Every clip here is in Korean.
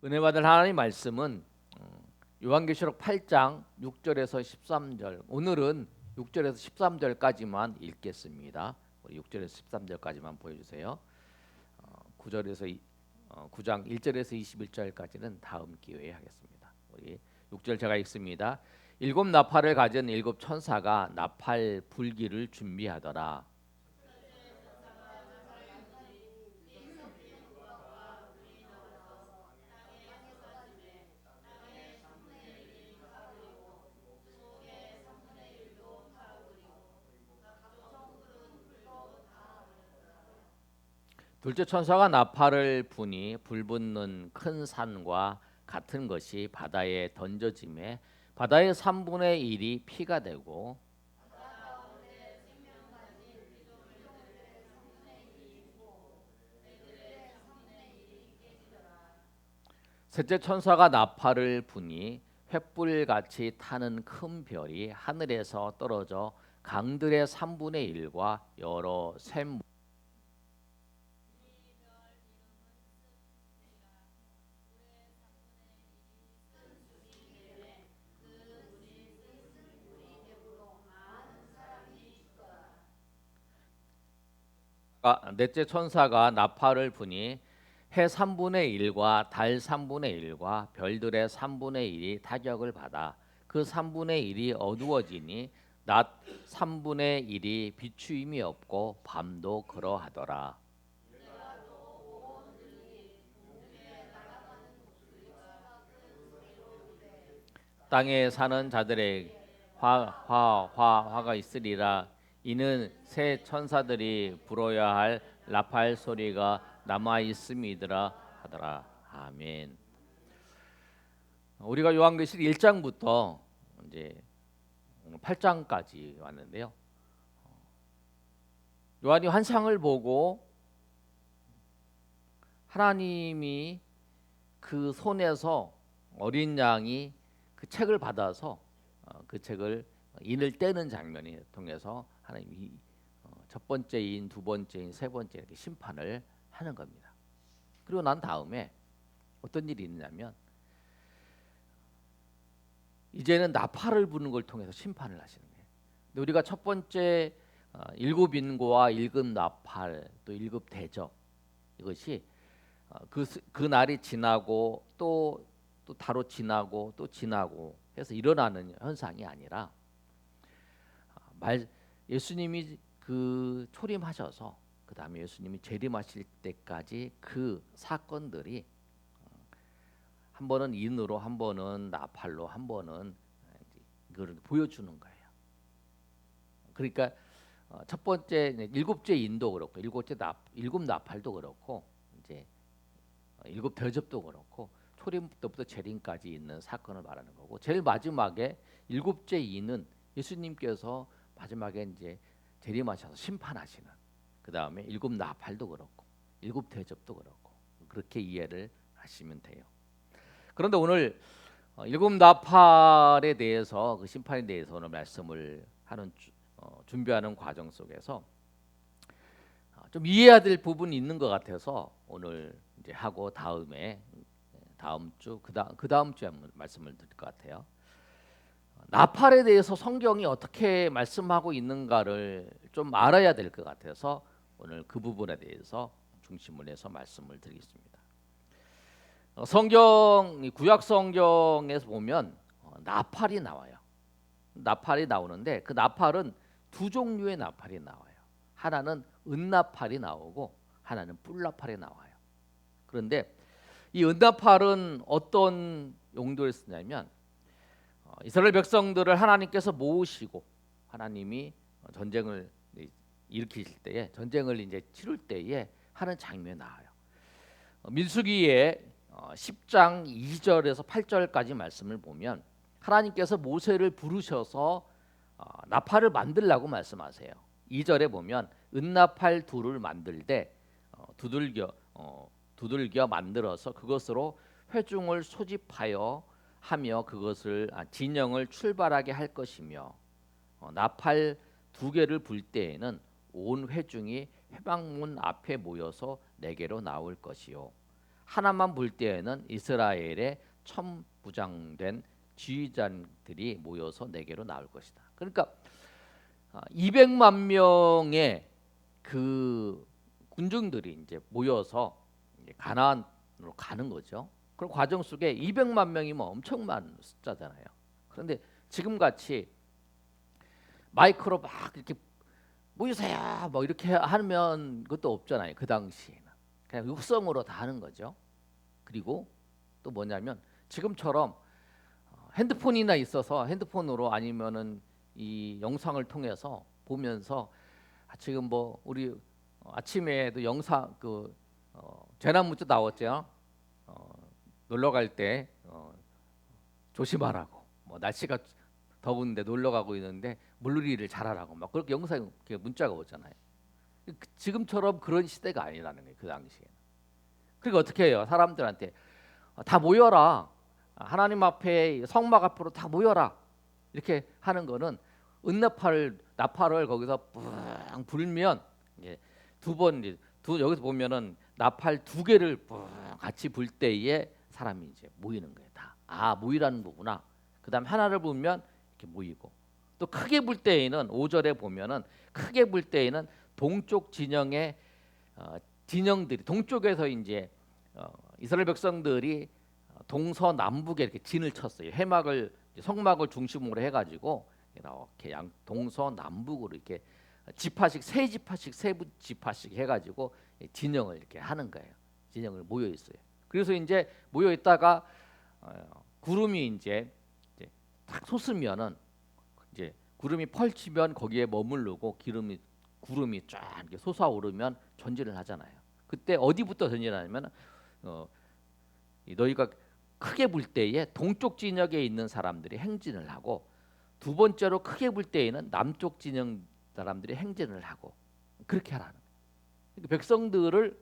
은혜 받을 하나님 말씀은 요한계시록 8장 6절에서 13절. 오늘은 6절에서 13절까지만 읽겠습니다. 우리 6절에서 13절까지만 보여주세요. 9절에서 9장 1절에서 21절까지는 다음 기회에 하겠습니다. 우리 6절 제가 읽습니다. 일곱 나팔을 가진 일곱 천사가 나팔 불기를 준비하더라. 둘째 천사가 나팔을 부니 불붙는 큰 산과 같은 것이 바다에 던져짐에 바다의 3분의 1이 피가 되고 셋째 천사가 나팔을 부니 횃불같이 타는 큰 별이 하늘에서 떨어져 강들의 3분의 1과 여러 샘 넷째 천사가 나팔을 부니 해 3분의 1과 달 3분의 1과 별들의 3분의 1이 타격을 받아 그 3분의 1이 어두워지니 낮 3분의 1이 비추임이 없고 밤도 그러하더라. 땅에 사는 자들의 화가 있으리라. 이는 새 천사들이 불어야 할 나팔 소리가 남아 있음이더라 하더라. 아멘. 우리가 요한계시록 1장부터 이제 8장까지 왔는데요. 요한이 환상을 보고 하나님이 그 손에서 어린 양이 그 책을 받아서 그 책을 인을 떼는 장면이 통해서 하나님이 첫 번째 인, 두 번째 인, 세 번째 이렇게 심판을 하는 겁니다. 그리고 난 다음에 어떤 일이 있냐면 이제는 나팔을 부는 걸 통해서 심판을 하시는 거예요. 근데 우리가 첫 번째 일곱 인고와 일곱 나팔 또 일곱 대접 이것이 그 날이 지나고 또 다로 지나고 또 지나고 해서 일어나는 현상이 아니라 예수님이 그 초림하셔서 그 다음에 예수님이 재림하실 때까지 그 사건들이 한 번은 인으로 한 번은 나팔로 한 번은 이걸 보여주는 거예요. 그러니까 첫 번째 일곱째 인도 그렇고 일곱 나팔도 그렇고 이제 일곱 대접도 그렇고 초림 때부터 재림까지 있는 사건을 말하는 거고 제일 마지막에 일곱째 인은 예수님께서 마지막에 이제 재림하셔서 심판하시는 그 다음에 일곱 나팔도 그렇고 일곱 대접도 그렇고 그렇게 이해를 하시면 돼요. 그런데 오늘 일곱 나팔에 대해서 그 심판에 대해서 오늘 말씀을 하는 준비하는 과정 속에서 좀 이해해야 될 부분이 있는 것 같아서 오늘 이제 하고 다음 주 그 다음 주에 말씀을 드릴 것 같아요. 나팔에 대해서 성경이 어떻게 말씀하고 있는가를 좀 알아야 될 것 같아서 오늘 그 부분에 대해서 중심을 해서 말씀을 드리겠습니다. 구약 성경에서 보면 나팔이 나와요. 나팔이 나오는데 그 나팔은 두 종류의 나팔이 나와요. 하나는 은나팔이 나오고 하나는 뿔나팔이 나와요. 그런데 이 은나팔은 어떤 용도에 쓰냐면 이스라엘 백성들을 하나님께서 모으시고 하나님이 전쟁을 일으키실 때에 전쟁을 이제 치룰 때에 하는 장면이 나와요. 민수기에 10장 2절에서 8절까지 말씀을 보면 하나님께서 모세를 부르셔서 나팔을 만들라고 말씀하세요. 2절에 보면 은나팔 둘을 만들되 두들겨 만들어서 그것으로 회중을 소집하여 하며 그것을 진영을 출발하게 할 것이며 나팔 두 개를 불 때에는 온 회중이 회방문 앞에 모여서 내게로 나올 것이요 하나만 불 때에는 이스라엘의 천부장된 지휘관들이 모여서 내게로 나올 것이다. 그러니까 200만 명의 그 군중들이 이제 모여서 이제 가나안으로 가는 거죠. 그런 과정 속에 200만 명이면 엄청 많은 숫자잖아요. 그런데 지금 같이 마이크로 막 이렇게 모이세요 뭐 이렇게 하면 그것도 없잖아요. 그 당시에는 그냥 육성으로 다 하는 거죠. 그리고 또 뭐냐면 지금처럼 핸드폰이나 있어서 핸드폰으로 아니면은 이 영상을 통해서 보면서 지금 뭐 우리 아침에도 영상 그 재난문자 나왔죠. 놀러 갈 때 조심하라고. 뭐 날씨가 더운데 놀러 가고 있는데 물놀이를 잘하라고 막 그렇게 영상 문자가 오잖아요. 지금처럼 그런 시대가 아니라는 거예요. 그 당시에. 그리고 어떻게 해요? 사람들한테 다 모여라. 하나님 앞에 성막 앞으로 다 모여라. 이렇게 하는 거는 나팔을 거기서 뿡 불면 여기서 보면은 나팔 두 개를 뿡 같이 불 때에 사람이 이제 모이는 거예요. 다 모이라는 거구나. 그다음 하나를 불면 이렇게 모이고 또 크게 불 때에는 5절에 보면은 크게 불 때에는 동쪽 진영의 진영들이 동쪽에서 이제 이스라엘 백성들이 동서남북에 이렇게 진을 쳤어요. 성막을 중심으로 해가지고 이렇게 동서남북으로 이렇게 세 지파씩 세부 지파씩 해가지고 진영을 이렇게 하는 거예요. 진영을 모여 있어요. 그래서 이제 모여 있다가 구름이 이제 딱 솟으면은 이제 구름이 펼치면 거기에 머무르고 구름이 쫙 이렇게 솟아오르면 전진을 하잖아요. 그때 어디부터 전진하냐면 너희가 크게 불 때에 동쪽 진영에 있는 사람들이 행진을 하고 두 번째로 크게 불 때에는 남쪽 진영 사람들이 행진을 하고 그렇게 하라는 거예요. 그러니까 백성들을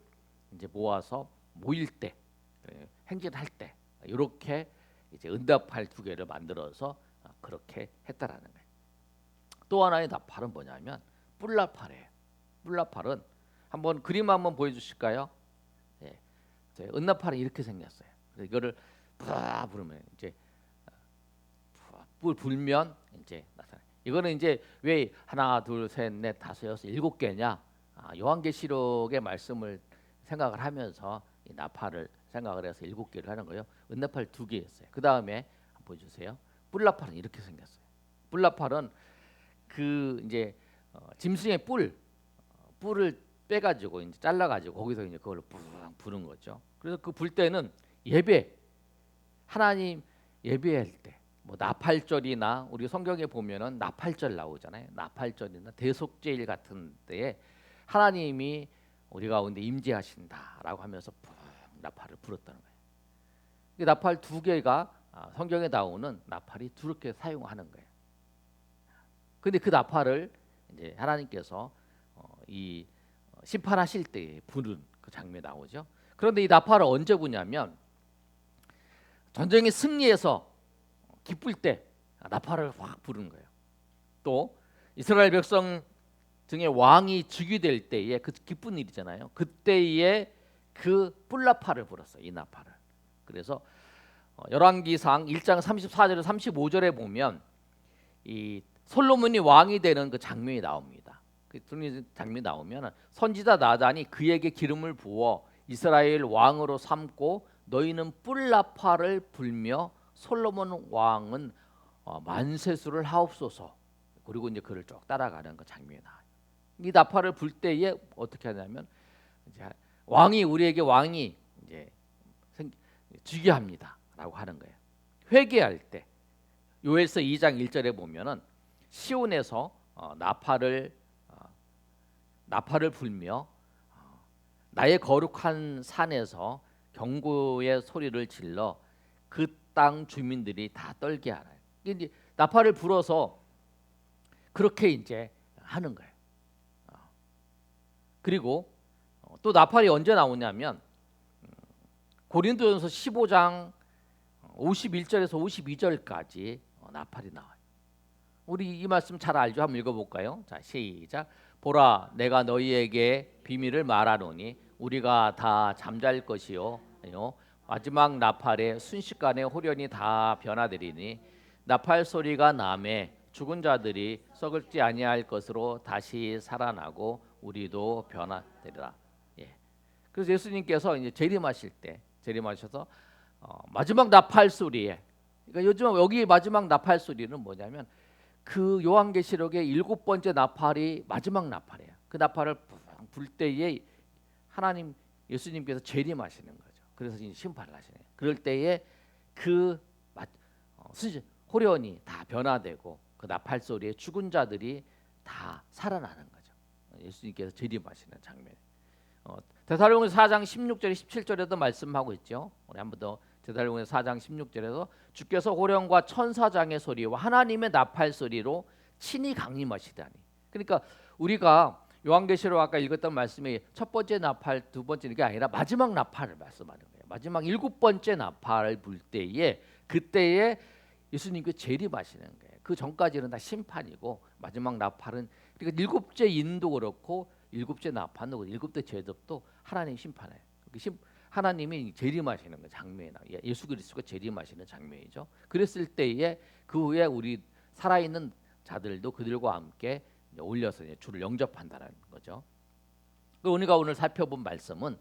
이제 모아서 모일 때 행진할 때 이렇게 이제 응답할 두 개를 만들어서 그렇게 했다라는 거예요. 또 하나의 나팔은 뭐냐면 뿔나팔이에요. 뿔나팔은 한번 그림 한번 보여주실까요? 예, 은나팔은 이렇게 생겼어요. 이거를 부르면 이제 불면 이제 나타나. 이거는 이제 왜 하나, 둘, 셋, 넷, 다섯, 여섯, 일곱 개냐? 요한계시록의 말씀을 생각을 하면서 이 나팔을 생각을 해서 일곱 개를 하는 거예요. 은나팔 두 개였어요. 그 다음에 보여주세요. 뿔나팔은 이렇게 생겼어요. 뿔나팔은 그 이제 짐승의 뿔을 빼가지고 이제 잘라가지고 거기서 이제 그걸 부는 거죠. 그래서 그 불 때는 하나님 예배할 때, 뭐 나팔절이나 우리 성경에 보면은 나팔절 나오잖아요. 나팔절이나 대속죄일 같은 때에 하나님이 우리 가운데 임재하신다라고 하면서 나팔을 불었다는 거예요. 이 나팔 두 개가 성경에 나오는 나팔이 그렇게 사용하는 거예요. 근데 그 나팔을 이제 하나님께서 이 심판하실 때 부는 그 장면이 나오죠. 그런데 이 나팔을 언제 부냐면 전쟁에 승리해서 기쁠 때 나팔을 확 부르는 거예요. 또 이스라엘 백성 등의 왕이 즉위될 때에 그 기쁜 일이잖아요. 그때에 그 뿔나팔을 불었어요. 이 나팔을. 그래서 열왕기상 1장 34절에 35절에 보면 이 솔로몬이 왕이 되는 그 장면이 나옵니다. 그 장면이 나오면 선지자 나단이 그에게 기름을 부어 이스라엘 왕으로 삼고 너희는 뿔나팔을 불며 솔로몬 왕은 만세수를 하옵소서. 그리고 이제 그를 쭉 따라가는 그 장면이 나와요. 이 나팔을 불 때에 어떻게 하냐면 이제 우리에게 왕이 이제 즉위합니다라고 하는 거예요. 회개할 때 요엘서 2장 1절에 보면은 시온에서 나팔을 불며 나의 거룩한 산에서 경고의 소리를 질러 그 땅 주민들이 다 떨게 하라. 이제 나팔을 불어서 그렇게 이제 하는 거예요. 그리고 또 나팔이 언제 나오냐면 고린도전서 15장 51절에서 52절까지 나팔이 나와요. 우리 이 말씀 잘 알죠? 한번 읽어볼까요? 자, 시작. 보라, 내가 너희에게 비밀을 말하노니 우리가 다 잠잘 것이요 마지막 나팔에 순식간에 호련히 다 변화되리니 나팔 소리가 남에 죽은 자들이 썩을지 아니할 것으로 다시 살아나고 우리도 변화되리라. 예. 그래서 예수님께서 이제 재림하실 때 재림하셔서 마지막 나팔 소리에, 그러니까 요즘 여기 마지막 나팔 소리는 뭐냐면 그 요한계시록의 7번째 나팔이 마지막 나팔이에요. 그 나팔을 불 때에 하나님 예수님께서 재림하시는 거죠. 그래서 이제 심판을 하시는 거예요. 그럴 때에 그 호련이 다 변화되고 그 나팔 소리에 죽은 자들이 다 살아나는 거죠. 예수님께서 재림하시는 장면. 데살로니가서 4장 16절에 17절에도 말씀하고 있죠. 우리 한 번 더 데살로니가서 4장 16절에서 주께서 호령과 천사장의 소리와 하나님의 나팔 소리로 친히 강림하시다니. 그러니까 우리가 요한계시록 아까 읽었던 말씀이 첫 번째 나팔, 두 번째 게 아니라 마지막 나팔을 말씀하는 거예요. 마지막 7번째 나팔을 불 때에 그때에 예수님께 재림하시는 거예요. 그 전까지는 다 심판이고 마지막 나팔은 그러니까 7째 인도 그렇고 7째 나팔도 그렇고 7째 제접도 하나님 심판해요. 하나님이 재림하시는 거 장면이 나와요. 예수 그리스도가 재림하시는 장면이죠. 그랬을 때에 그 후에 우리 살아있는 자들도 그들과 함께 올려서 주를 영접한다는 거죠. 우리가 오늘 살펴본 말씀은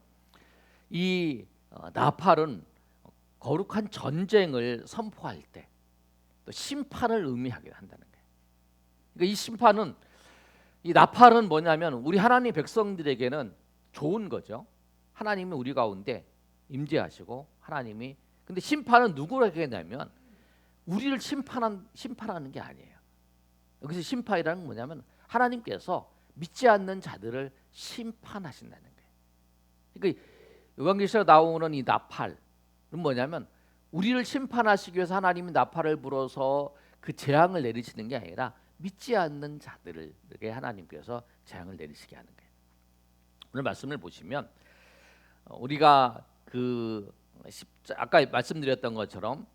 이 나팔은 거룩한 전쟁을 선포할 때 또 심판을 의미하게 한다는 거예요. 그러니까 이 심판은 이 나팔은 뭐냐면 우리 하나님 백성들에게는 좋은 거죠. 하나님이 우리 가운데 임재하시고 하나님이 근데 심판은 누구에게 했냐면 우리를 심판하는 게 아니에요. 여기서 심판이라는 건 뭐냐면 하나님께서 믿지 않는 자들을 심판하신다는 거예요. 그러니까 요한계시록에 나오는 이 나팔은 뭐냐면 우리를 심판하시기 위해서 하나님이 나팔을 불어서 그 재앙을 내리시는 게 아니라 믿지 않는 자들에게 하나님께서 재앙을 내리시게 하는 거예요. 오늘 말씀을 보시면 우리가 아까 말씀드렸던 것처럼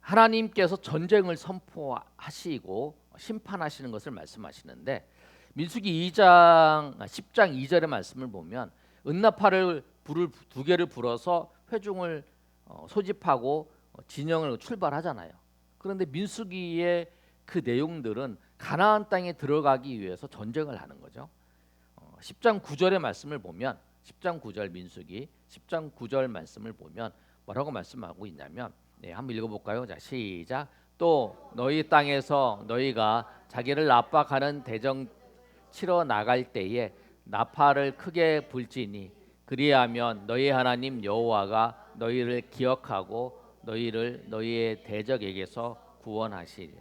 하나님께서 전쟁을 선포하시고 심판하시는 것을 말씀하시는데 민수기 10장 2절의 말씀을 보면 은나팔을 불을 두 개를 불어서 회중을 소집하고 진영을 출발하잖아요. 그런데 민수기의 그 내용들은 가나안 땅에 들어가기 위해서 전쟁을 하는 거죠. 10장 9절의 말씀을 보면 10장 9절 민수기 10장 9절 말씀을 보면 뭐라고 말씀하고 있냐면 한번 읽어볼까요? 자, 시작. 또 너희 땅에서 너희가 자기를 압박하는 대적 치러 나갈 때에 나팔을 크게 불지니 그리하면 너희 하나님 여호와가 너희를 기억하고 너희를 너희의 대적에게서 구원하시리.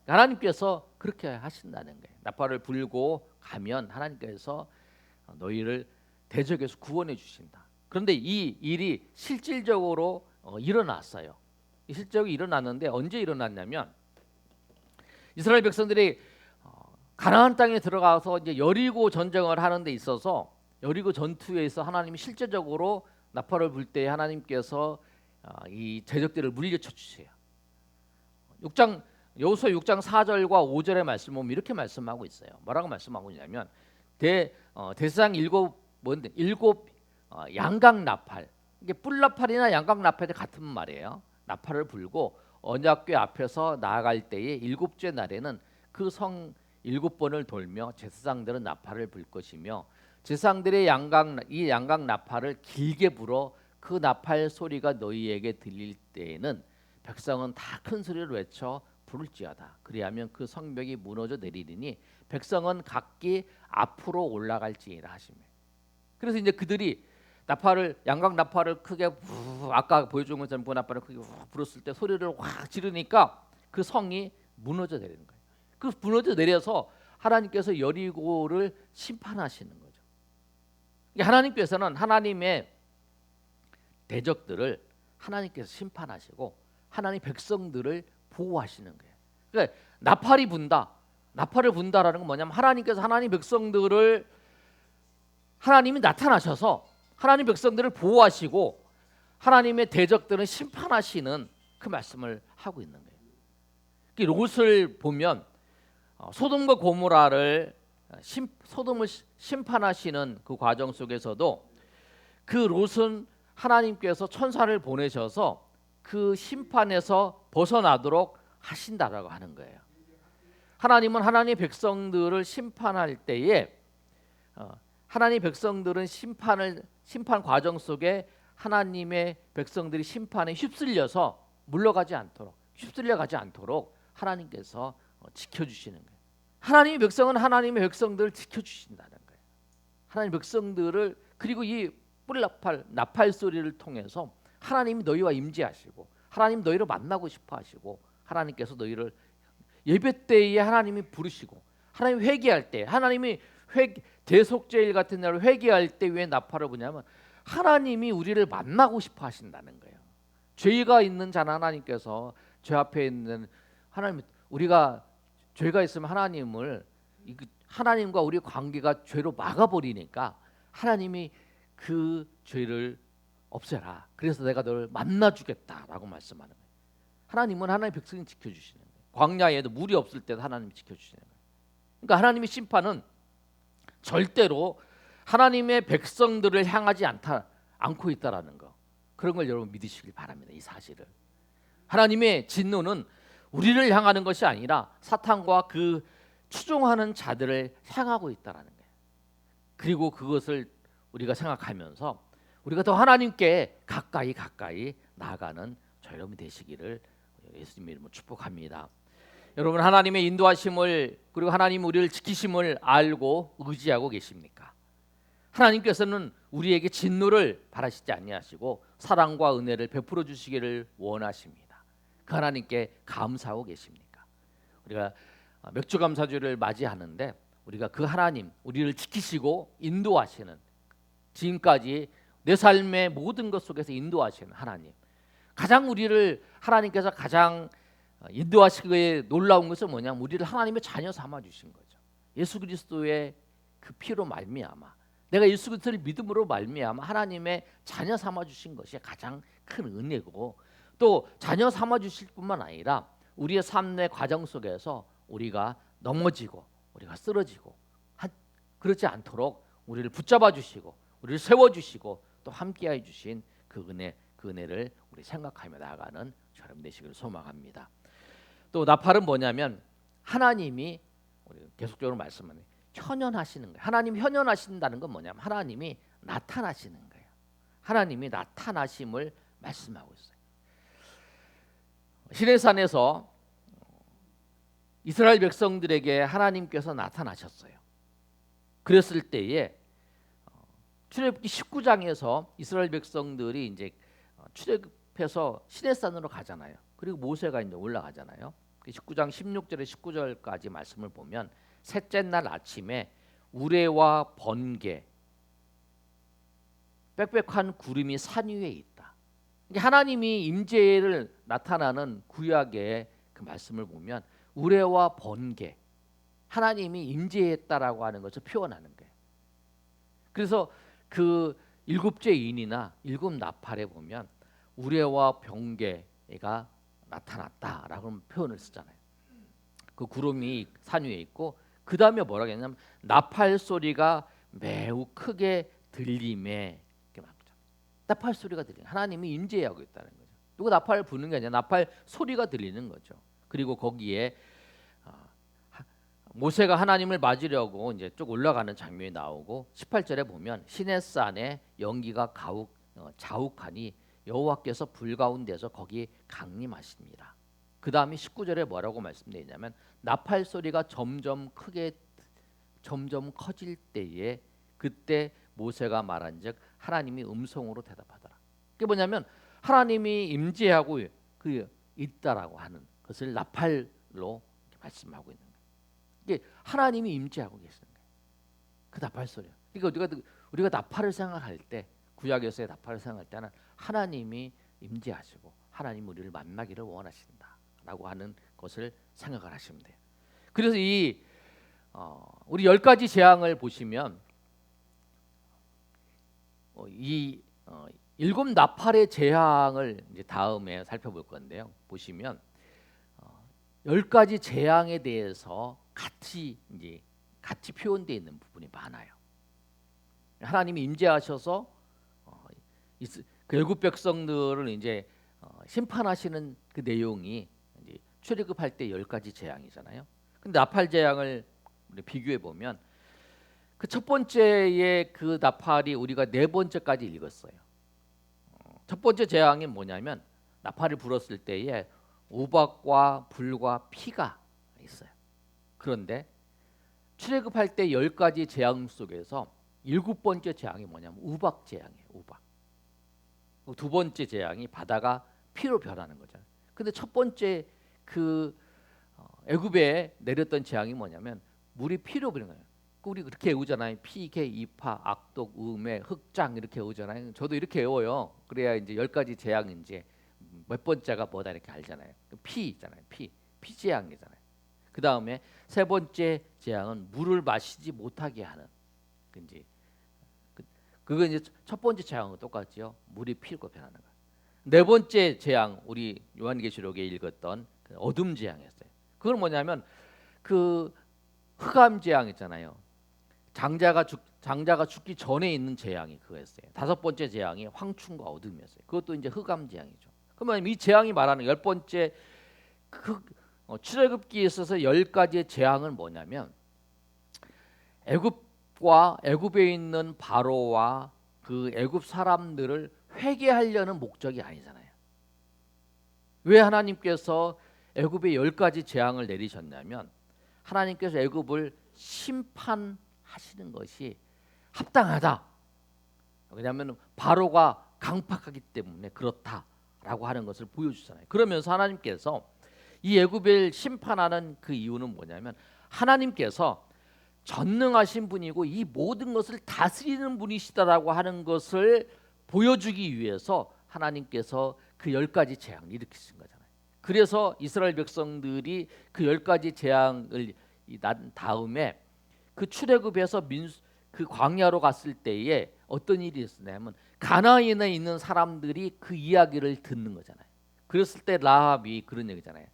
하나님께서 그렇게 하신다는 거예요. 나팔을 불고 가면 하나님께서 너희를 대적에서 구원해 주신다. 그런데 이 일이 실질적으로 일어났어요. 실제로 일어났는데 언제 일어났냐면 이스라엘 백성들이 가나안 땅에 들어가서 이제 여리고 전쟁을 하는 데 있어서 여리고 전투에서 하나님이 실제적으로 나팔을 불 때 하나님께서 이 대적들을 물리쳐 주세요. 여호수아 6장 4절과 5절의 말씀 보면 이렇게 말씀하고 있어요. 뭐라고 말씀하고 있냐면 대상 일곱 양각 나팔, 이게 뿔 나팔이나 양각 나팔이 같은 말이에요. 나팔을 불고 언약궤 앞에서 나아갈 때에 7째 날에는 그 성 7번을 돌며 제사장들은 나팔을 불 것이며 제사장들의 이 양각 나팔을 길게 불어 그 나팔 소리가 너희에게 들릴 때에는 백성은 다 큰 소리로 외쳐 부를지어다. 그리하면 그 성벽이 무너져 내리리니 백성은 각기 앞으로 올라갈지니라 하시며. 그래서 이제 그들이 양각 나팔을 크게 아까 보여준 것처럼 그 나팔을 크게 불었을 때 소리를 확 지르니까 그 성이 무너져 내리는 거예요. 그 무너져 내려서 하나님께서 여리고를 심판하시는 거죠. 하나님께서는 하나님의 대적들을 하나님께서 심판하시고 하나님 백성들을 보호하시는 거예요. 그러니까 나팔을 분다라는 건 뭐냐면 하나님께서 하나님 백성들을 하나님이 나타나셔서 하나님 백성들을 보호하시고 하나님의 대적들은 심판하시는 그 말씀을 하고 있는 거예요. 롯을 보면 소돔과 고모라를 소돔을 심판하시는 그 과정 속에서도 그 롯은 하나님께서 천사를 보내셔서 그 심판에서 벗어나도록 하신다라고 하는 거예요. 하나님은 하나님의 백성들을 심판할 때에 하나님의 백성들은 심판 과정 속에 하나님의 백성들이 심판에 휩쓸려서 휩쓸려가지 않도록 하나님께서 지켜주시는 거예요. 하나님의 백성은 하나님의 백성들을 지켜주신다는 거예요. 하나님의 백성들을, 그리고 이 뿔나팔 나팔 소리를 통해서 하나님이 너희와 임재하시고 하나님 너희를 만나고 싶어 하시고 하나님께서 너희를 예배 때에 하나님이 부르시고 하나님 회개할 때 하나님이 대속죄일 같은 날을 회개할 때 왜 나팔을 부냐면 하나님이 우리를 만나고 싶어 하신다는 거예요. 죄가 있는 자는 하나님께서 죄 앞에 있는 하나님, 우리가 죄가 있으면 하나님과 우리 관계가 죄로 막아버리니까 하나님이 그 죄를 없애라. 그래서 내가 너를 만나주겠다라고 말씀하는 거예요. 하나님은 하나님의 백성을 지켜주시는 거예요. 광야에도 물이 없을 때도 하나님이 지켜주시는 거예요. 그러니까 하나님의 심판은 절대로 하나님의 백성들을 향하지 않고 있다라는 거, 그런 걸 여러분 믿으시길 바랍니다. 이 사실을. 하나님의 진노는 우리를 향하는 것이 아니라 사탄과 그 추종하는 자들을 향하고 있다라는 거예요. 그리고 그것을 우리가 생각하면서 우리가 더 하나님께 가까이 나아가는 저 여러분이 되시기를 예수님의 이름으로 축복합니다. 여러분, 하나님의 인도하심을, 그리고 하나님 우리를 지키심을 알고 의지하고 계십니까? 하나님께서는 우리에게 진노를 바라시지 아니하시고 사랑과 은혜를 베풀어 주시기를 원하십니다. 그 하나님께 감사하고 계십니까? 우리가 맥주감사주를 맞이하는데 우리가 그 하나님, 우리를 지키시고 인도하시는, 지금까지 내 삶의 모든 것 속에서 인도하시는 하나님, 하나님께서 가장 인도하시기에 놀라운 것은 뭐냐면 우리를 하나님의 자녀 삼아 주신 거죠. 예수 그리스도의 그 피로 말미암아, 내가 예수 그리스도를 믿음으로 말미암아 하나님의 자녀 삼아 주신 것이 가장 큰 은혜고, 또 자녀 삼아 주실 뿐만 아니라 우리의 삶의 과정 속에서 우리가 넘어지고 우리가 쓰러지고 그렇지 않도록 우리를 붙잡아 주시고 우리를 세워 주시고 또 함께해 주신 그 은혜를 우리 생각하며 나아가는 저럼 되시기를 소망합니다. 또 나팔은 뭐냐면 하나님이, 우리 계속적으로 말씀하는 현현하시는 거예요. 하나님이 현현하신다는 건 뭐냐면 하나님이 나타나시는 거예요. 하나님이 나타나심을 말씀하고 있어요. 시내산에서 이스라엘 백성들에게 하나님께서 나타나셨어요. 그랬을 때에 출애굽기 19장에서 이스라엘 백성들이 이제 출애굽해서 시내산으로 가잖아요. 그리고 모세가 이제 올라가잖아요. 19장 16절에 19절까지 말씀을 보면 셋째 날 아침에 우레와 번개, 빽빽한 구름이 산 위에 있다. 하나님이 임재를 나타나는 구약의 그 말씀을 보면 우레와 번개, 하나님이 임재했다라고 하는 것을 표현하는 거예요. 그래서 그 일곱째 인이나 일곱 나팔에 보면 우레와 번개가 나타났다라고 표현을 쓰잖아요. 그 구름이 산 위에 있고 그 다음에 뭐라고 했냐면 나팔 소리가 매우 크게 들림에, 이렇게 말합니다. 나팔 소리가 들리는, 하나님이 임재하고 있다는 거죠. 누가 나팔을 부는 게 아니라 나팔 소리가 들리는 거죠. 그리고 거기에 모세가 하나님을 맞으려고 이제 쭉 올라가는 장면이 나오고 18절에 보면 시내산에 연기가 자욱하니 여호와께서 불 가운데서 거기 강림하십니다. 그 다음에 19절에 뭐라고 말씀드리냐면 나팔 소리가 점점 커질 때에 그때 모세가 말한즉 하나님이 음성으로 대답하더라. 그게 뭐냐면 하나님이 임재하고 있다라고 하는 것을 나팔로 말씀하고 있는 거예요. 이게 하나님이 임재하고 계시는 거예요. 그 나팔 소리야. 그러니까 우리가 나팔을 생각할 때, 구약에서의 나팔을 생각할 때는 하나님이 임재하시고 하나님 우리를 만나기를 원하신다라고 하는 것을 생각을 하시면 돼요. 그래서 우리 10가지 재앙을 보시면 이 일곱 나팔의 재앙을 이제 다음에 살펴볼 건데요. 보시면 10가지 재앙에 대해서 같이 표현되어 있는 부분이 많아요. 하나님이 임재하셔서 그 애굽 백성들을 이제 심판하시는 그 내용이 이제 출애굽할 때 10가지 재앙이잖아요. 근데 나팔 재앙을 우리 비교해 보면 그 첫 번째의 그 나팔이 우리가 네 번째까지 읽었어요. 첫 번째 재앙이 뭐냐면 나팔을 불었을 때에 우박과 불과 피가 있어요. 그런데 출애굽할 때 10가지 재앙 속에서 7번째 재앙이 뭐냐면 우박 재앙이에요. 우박. 두 번째 재앙이 바다가 피로 변하는 거잖아요. 근데 첫 번째 그 애굽에 내렸던 재앙이 뭐냐면 물이 피로 변하는 거예요. 우리 그렇게 외우잖아요. 피개, 이파, 악독, 음해, 흑장 이렇게 외우잖아요. 저도 이렇게 외워요. 그래야 이제 10가지 재앙인지 몇 번째가 뭐다 이렇게 알잖아요. 피 있잖아요. 피 재앙이잖아요. 그 다음에 세 번째 재앙은 물을 마시지 못하게 하는 이제 그건 이제 첫 번째 재앙과 똑같죠. 물이 피로 변하는 거. 네 번째 재앙 우리 요한계시록에 읽었던 그 어둠 재앙이었어요. 그건 뭐냐면 그 흑암 재앙 있잖아요. 장자가 죽기 전에 있는 재앙이 그거였어요. 다섯 번째 재앙이 황충과 어둠이었어요. 그것도 이제 흑암 재앙이죠. 그러면 이 재앙이 말하는 열 번째 출애굽기에 있어서 10가지의 재앙은 뭐냐면 애굽에 있는 바로와 그 애굽 사람들을 회개하려는 목적이 아니잖아요. 왜 하나님께서 애굽에 10가지 재앙을 내리셨냐면 하나님께서 애굽을 심판하시는 것이 합당하다. 왜냐하면 바로가 강팍하기 때문에 그렇다라고 하는 것을 보여주잖아요. 그러면서 하나님께서 이 애굽을 심판하는 그 이유는 뭐냐면 하나님께서 전능하신 분이고 이 모든 것을 다스리는 분이시다라고 하는 것을 보여주기 위해서 하나님께서 그 10가지 재앙을 일으키신 거잖아요. 그래서 이스라엘 백성들이 그 10가지 재앙을 난 다음에 그 출애굽에서 그 광야로 갔을 때에 어떤 일이 있었냐면 가나안에 있는 사람들이 그 이야기를 듣는 거잖아요. 그랬을 때 라합이 그런 얘기잖아요.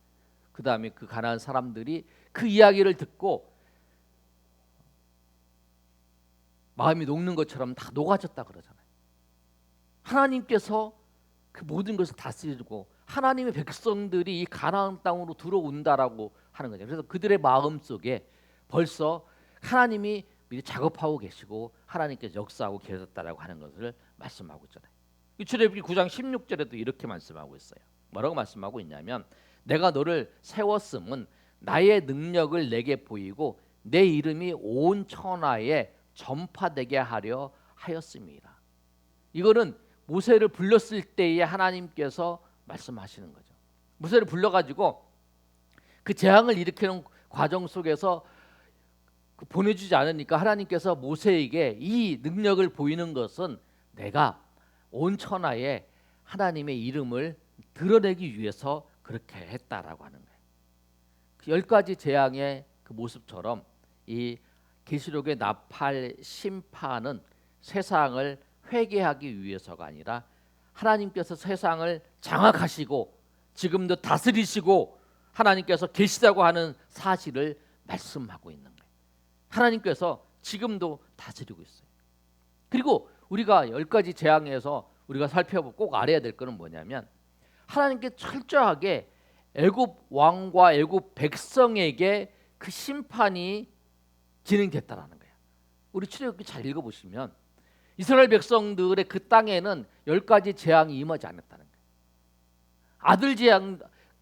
그 다음에 그 가나안 사람들이 그 이야기를 듣고 마음이 녹는 것처럼 다 녹아졌다 그러잖아요. 하나님께서 그 모든 것을 다스리고 하나님의 백성들이 이 가나안 땅으로 들어온다라고 하는 거죠. 그래서 그들의 마음 속에 벌써 하나님이 미리 작업하고 계시고 하나님께서 역사하고 계셨다라고 하는 것을 말씀하고 있잖아요. 출애굽기 9장 16절에도 이렇게 말씀하고 있어요. 뭐라고 말씀하고 있냐면 내가 너를 세웠음은 나의 능력을 내게 보이고 내 이름이 온 천하에 전파되게 하려 하였습니다. 이거는 모세를 불렀을 때에 하나님께서 말씀하시는 거죠. 모세를 불러가지고 그 재앙을 일으키는 과정 속에서 보내주지 않으니까 하나님께서 모세에게 이 능력을 보이는 것은 내가 온 천하에 하나님의 이름을 드러내기 위해서 그렇게 했다라고 하는 거예요. 그 10가지 재앙의 그 모습처럼 이 계시록의 나팔 심판은 세상을 회개하기 위해서가 아니라 하나님께서 세상을 장악하시고 지금도 다스리시고 하나님께서 계시다고 하는 사실을 말씀하고 있는 거예요. 하나님께서 지금도 다스리고 있어요. 그리고 우리가 10가지 재앙에서 우리가 살펴보고 꼭 알아야 될 것은 뭐냐면 하나님께 철저하게 애굽 왕과 애굽 백성에게 그 심판이 진행됐다라는 거예요. 우리 출애굽기 잘 읽어보시면 이스라엘 백성들의 그 땅에는 10가지 재앙이 임하지 않았다는 거예요. 아들 재앙,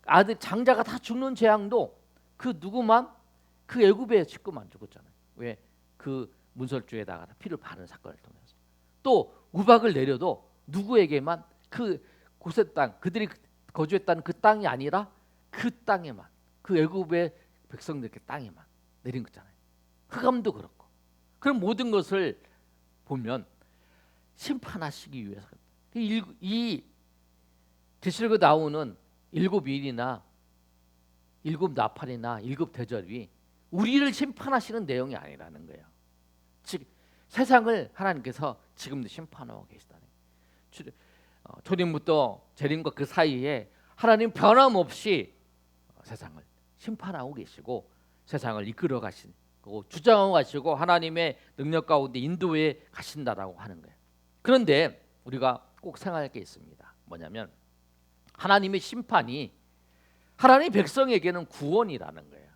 아들 장자가 다 죽는 재앙도 그 누구만 그 애굽의 식구만 죽었잖아요. 왜? 그 문설주에다가 피를 바르는 사건을 통해서. 또 우박을 내려도 누구에게만 그 고세 땅, 그들이 거주했다는 그 땅이 아니라 그 땅에만, 그 애굽의 백성들의 땅에만 내린 거잖아요. 흑암도 그렇고. 그런 모든 것을 보면 심판하시기 위해서 이 계시록에 나오는 7일이나 7나팔이나 7대접이 우리를 심판하시는 내용이 아니라는 거예요. 즉 세상을 하나님께서 지금도 심판하고 계시다는 거예요. 초림부터 재림과 그 사이에 하나님 변함없이 세상을 심판하고 계시고 세상을 이끌어 가시고 주장하고 가시고 하나님의 능력 가운데 인도해 가신다라고 하는 거예요. 그런데 우리가 꼭 생각할 게 있습니다. 뭐냐면 하나님의 심판이 하나님 백성에게는 구원이라는 거예요.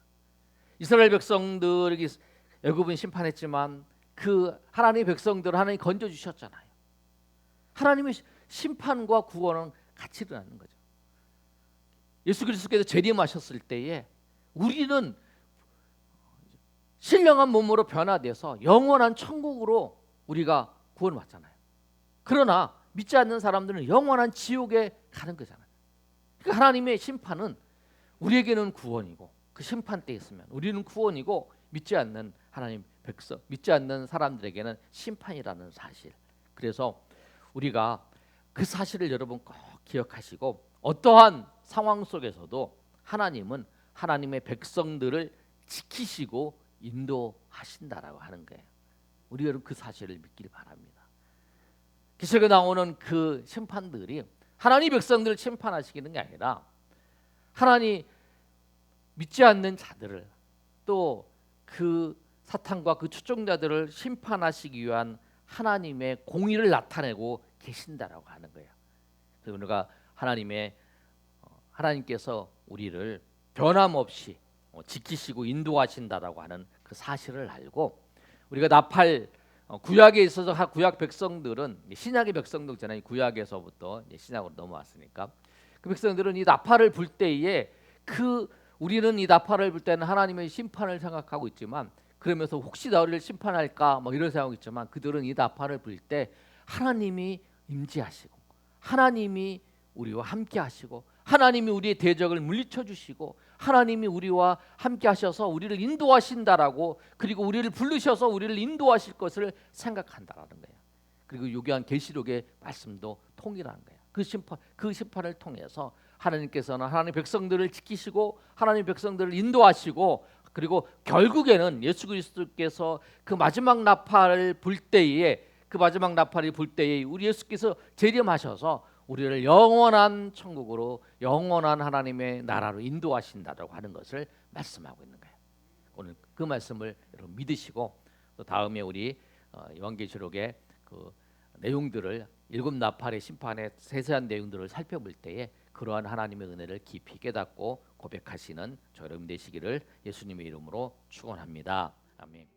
이스라엘 백성들에게 애굽은 심판했지만 그 하나님의 백성들을 하나님이 건져 주셨잖아요. 하나님의 심판과 구원은 같이 일어나는 거죠. 예수 그리스도께서 재림하셨을 때에 우리는 신령한 몸으로 변화돼서 영원한 천국으로 우리가 구원을 받잖아요. 그러나 믿지 않는 사람들은 영원한 지옥에 가는 거잖아요. 그러니까 하나님의 심판은 우리에게는 구원이고 그 심판 때에 있으면 우리는 구원이고 믿지 않는 하나님 백성, 믿지 않는 사람들에게는 심판이라는 사실. 그래서 우리가 그 사실을 여러분 꼭 기억하시고 어떠한 상황 속에서도 하나님은 하나님의 백성들을 지키시고 인도하신다라고 하는 거예요. 우리 여러분 그 사실을 믿길 바랍니다. 기록에 나오는 그 심판들이 하나님 백성들을 심판하시는 게 아니라 하나님 믿지 않는 자들을 또 그 사탄과 그 추종자들을 심판하시기 위한 하나님의 공의를 나타내고 계신다라고 하는 거예요. 그래서 우리가 하나님께서 우리를 변함없이 지키시고 인도하신다라고 하는 그 사실을 알고 우리가 나팔 구약에 있어서 구약 백성들은 신약의 백성들잖아요. 구약에서부터 신약으로 넘어왔으니까 그 백성들은 이 나팔을 불 때에 우리는 이 나팔을 불 때는 하나님의 심판을 생각하고 있지만 그러면서 혹시 너를 심판할까 뭐 이런 생각이 있지만 그들은 이 나팔을 불 때 하나님이 임재하시고 하나님이 우리와 함께 하시고 하나님이 우리의 대적을 물리쳐 주시고 하나님이 우리와 함께 하셔서 우리를 인도하신다라고 그리고 우리를 부르셔서 우리를 인도하실 것을 생각한다라는 거예요. 그리고 요기한 계시록의 말씀도 통일하는 거예요. 그 심판을 통해서 하나님께서는 하나님 백성들을 지키시고 하나님 백성들을 인도하시고 그리고 결국에는 예수 그리스도께서 그 마지막 나팔을 불 때에 우리 예수께서 재림하셔서 우리를 영원한 천국으로 영원한 하나님의 나라로 인도하신다라고 하는 것을 말씀하고 있는 거예요. 오늘 그 말씀을 여러분 믿으시고 또 다음에 우리 요한계시록의 그 내용들을 일곱 나팔의 심판의 세세한 내용들을 살펴볼 때에 그러한 하나님의 은혜를 깊이 깨닫고 고백하시는 저 여러분 되시기를 예수님의 이름으로 축원합니다. 아멘.